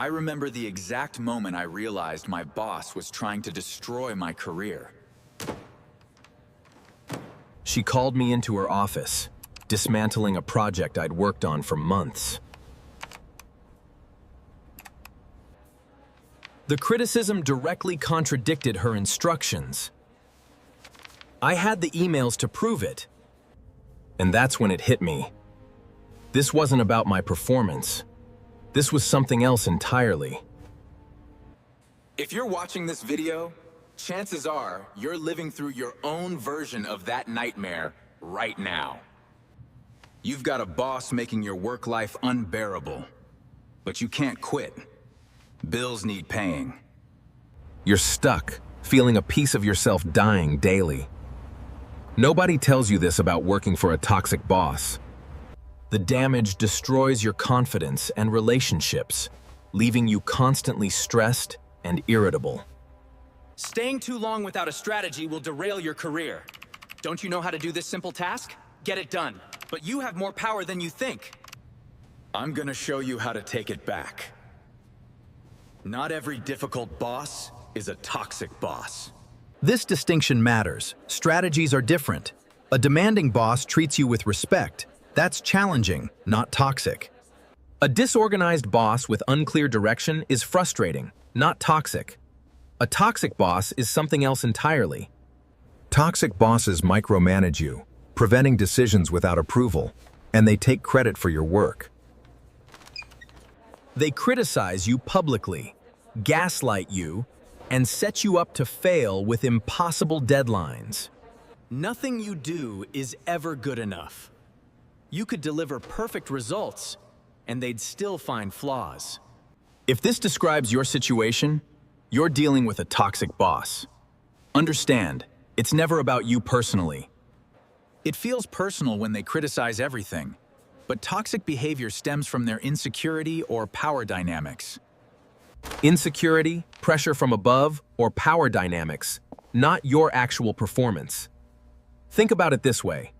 I remember the exact moment I realized my boss was trying to destroy my career. She called me into her office, dismantling a project I'd worked on for months. The criticism directly contradicted her instructions. I had the emails to prove it. And that's when it hit me. This wasn't about my performance. This was something else entirely. If you're watching this video, chances are you're living through your own version of that nightmare right now. You've got a boss making your work life unbearable, but you can't quit. Bills need paying. You're stuck, feeling a piece of yourself dying daily. Nobody tells you this about working for a toxic boss. The damage destroys your confidence and relationships, leaving you constantly stressed and irritable. Staying too long without a strategy will derail your career. Don't you know how to do this simple task? Get it done. But you have more power than you think. I'm gonna show you how to take it back. Not every difficult boss is a toxic boss. This distinction matters. Strategies are different. A demanding boss treats you with respect. That's challenging, not toxic. A disorganized boss with unclear direction is frustrating, not toxic. A toxic boss is something else entirely. Toxic bosses micromanage you, preventing decisions without approval, and they take credit for your work. They criticize you publicly, gaslight you, and set you up to fail with impossible deadlines. Nothing you do is ever good enough. You could deliver perfect results, and they'd still find flaws. If this describes your situation, you're dealing with a toxic boss. Understand, it's never about you personally. It feels personal when they criticize everything, but toxic behavior stems from their insecurity or power dynamics. Insecurity, pressure from above, or power dynamics, not your actual performance. Think about it this way.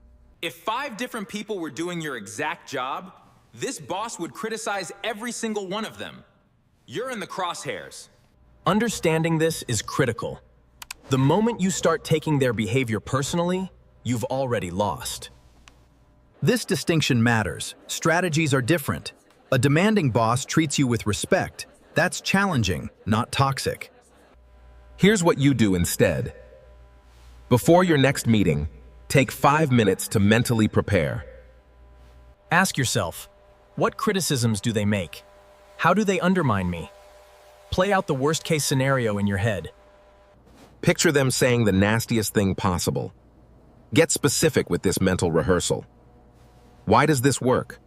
If 5 different people were doing your exact job, this boss would criticize every single one of them. You're in the crosshairs. Understanding this is critical. The moment you start taking their behavior personally, you've already lost. This distinction matters. Strategies are different. A demanding boss treats you with respect. That's challenging, not toxic. Here's what you do instead. Before your next meeting, take 5 minutes to mentally prepare. Ask yourself, what criticisms do they make? How do they undermine me? Play out the worst-case scenario in your head. Picture them saying the nastiest thing possible. Get specific with this mental rehearsal. Why does this work?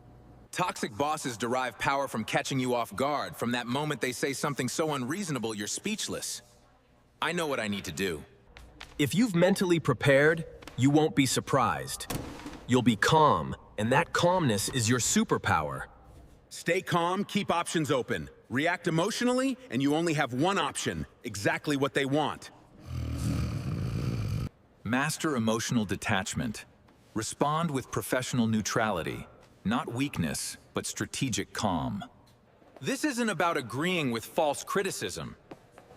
Toxic bosses derive power from catching you off guard. From that moment they say something so unreasonable you're speechless. I know what I need to do. If you've mentally prepared, you won't be surprised. You'll be calm, and that calmness is your superpower. Stay calm, keep options open. React emotionally, and you only have one option, exactly what they want. Master emotional detachment. Respond with professional neutrality. Not weakness, but strategic calm. This isn't about agreeing with false criticism.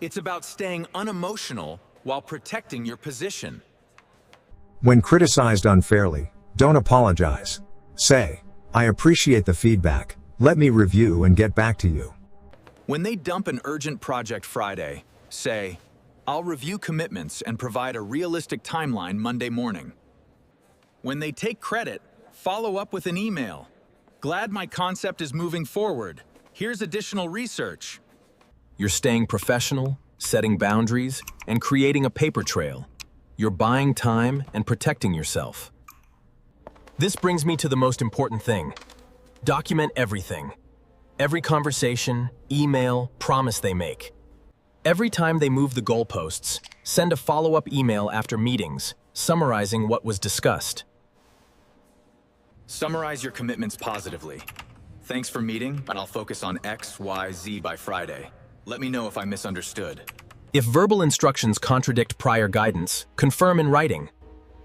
It's about staying unemotional while protecting your position. When criticized unfairly, don't apologize. Say, I appreciate the feedback. Let me review and get back to you. When they dump an urgent project Friday, say, I'll review commitments and provide a realistic timeline Monday morning. When they take credit, follow up with an email. Glad my concept is moving forward. Here's additional research. You're staying professional, setting boundaries, and creating a paper trail. You're buying time and protecting yourself. This brings me to the most important thing. Document everything. Every conversation, email, promise they make. Every time they move the goalposts, send a follow-up email after meetings, summarizing what was discussed. Summarize your commitments positively. Thanks for meeting, and I'll focus on X, Y, Z by Friday. Let me know if I misunderstood. If verbal instructions contradict prior guidance, confirm in writing.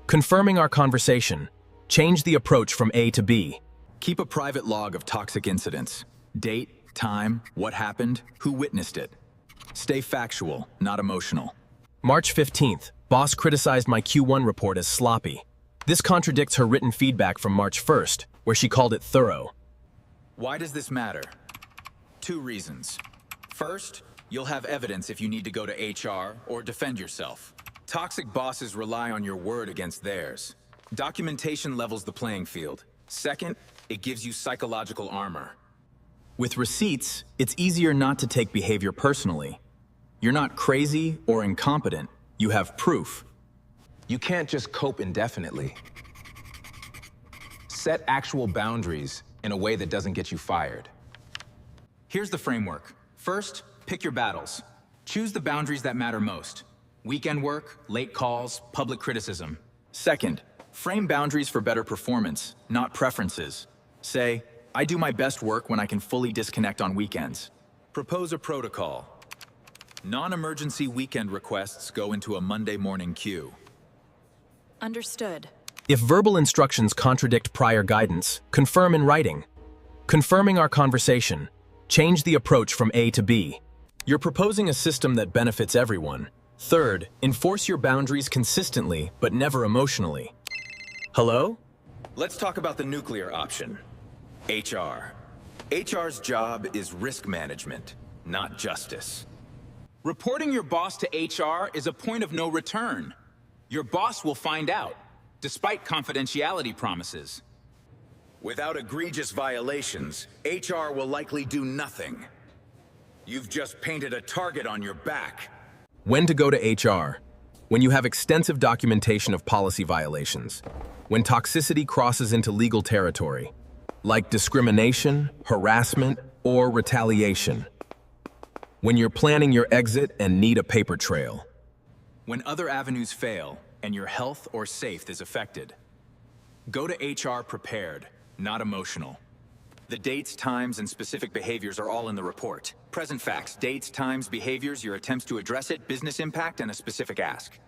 Confirming our conversation. Change the approach from A to B. Keep a private log of toxic incidents. Date, time, what happened, who witnessed it. Stay factual, not emotional. March 15th, boss criticized my Q1 report as sloppy. This contradicts her written feedback from March 1st, where she called it thorough. Why does this matter? 2 reasons. First, you'll have evidence if you need to go to HR or defend yourself. Toxic bosses rely on your word against theirs. Documentation levels the playing field. Second, it gives you psychological armor. With receipts, it's easier not to take behavior personally. You're not crazy or incompetent, you have proof. You can't just cope indefinitely. Set actual boundaries in a way that doesn't get you fired. Here's the framework. First, pick your battles. Choose the boundaries that matter most. Weekend work, late calls, public criticism. Second, frame boundaries for better performance, not preferences. Say, I do my best work when I can fully disconnect on weekends. Propose a protocol. Non-emergency weekend requests go into a Monday morning queue. Understood. If verbal instructions contradict prior guidance, confirm in writing. Confirming our conversation. Change the approach from A to B. You're proposing a system that benefits everyone. Third, enforce your boundaries consistently, but never emotionally. Hello? Let's talk about the nuclear option. HR. HR's job is risk management, not justice. Reporting your boss to HR is a point of no return. Your boss will find out, despite confidentiality promises. Without egregious violations, HR will likely do nothing. You've just painted a target on your back. When to go to HR? When you have extensive documentation of policy violations. When toxicity crosses into legal territory, like discrimination, harassment, or retaliation. When you're planning your exit and need a paper trail. When other avenues fail and your health or safety is affected. Go to HR prepared, not emotional. The dates, times, and specific behaviors are all in the report. Present facts, dates, times, behaviors, your attempts to address it, business impact, and a specific ask.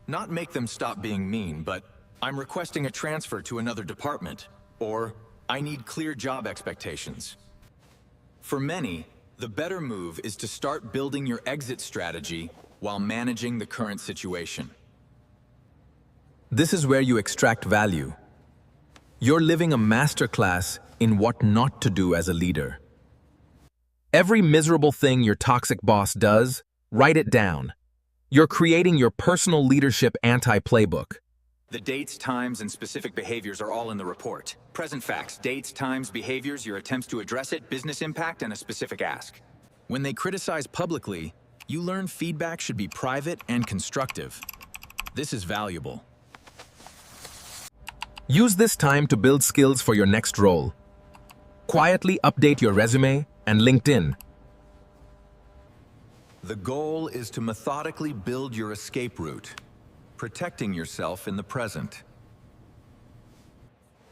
Not make them stop being mean, but I'm requesting a transfer to another department, or I need clear job expectations. For many, the better move is to start building your exit strategy while managing the current situation. This is where you extract value. You're living a masterclass in what not to do as a leader. Every miserable thing your toxic boss does, write it down. You're creating your personal leadership anti-playbook. The dates, times, and specific behaviors are all in the report. Present facts, dates, times, behaviors, your attempts to address it, business impact, and a specific ask. When they criticize publicly, you learn feedback should be private and constructive. This is valuable. Use this time to build skills for your next role. Quietly update your resume and LinkedIn. The goal is to methodically build your escape route, protecting yourself in the present.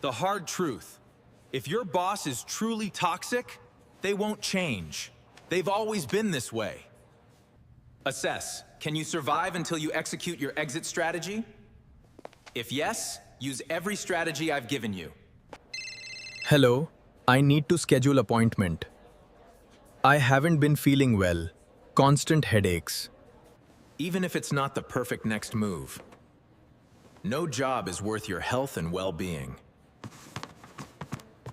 The hard truth: if your boss is truly toxic, they won't change. They've always been this way. Assess: can you survive until you execute your exit strategy? If yes, use every strategy I've given you. Hello, I need to schedule appointment. I haven't been feeling well. Constant headaches. Even if it's not the perfect next move. No job is worth your health and well-being.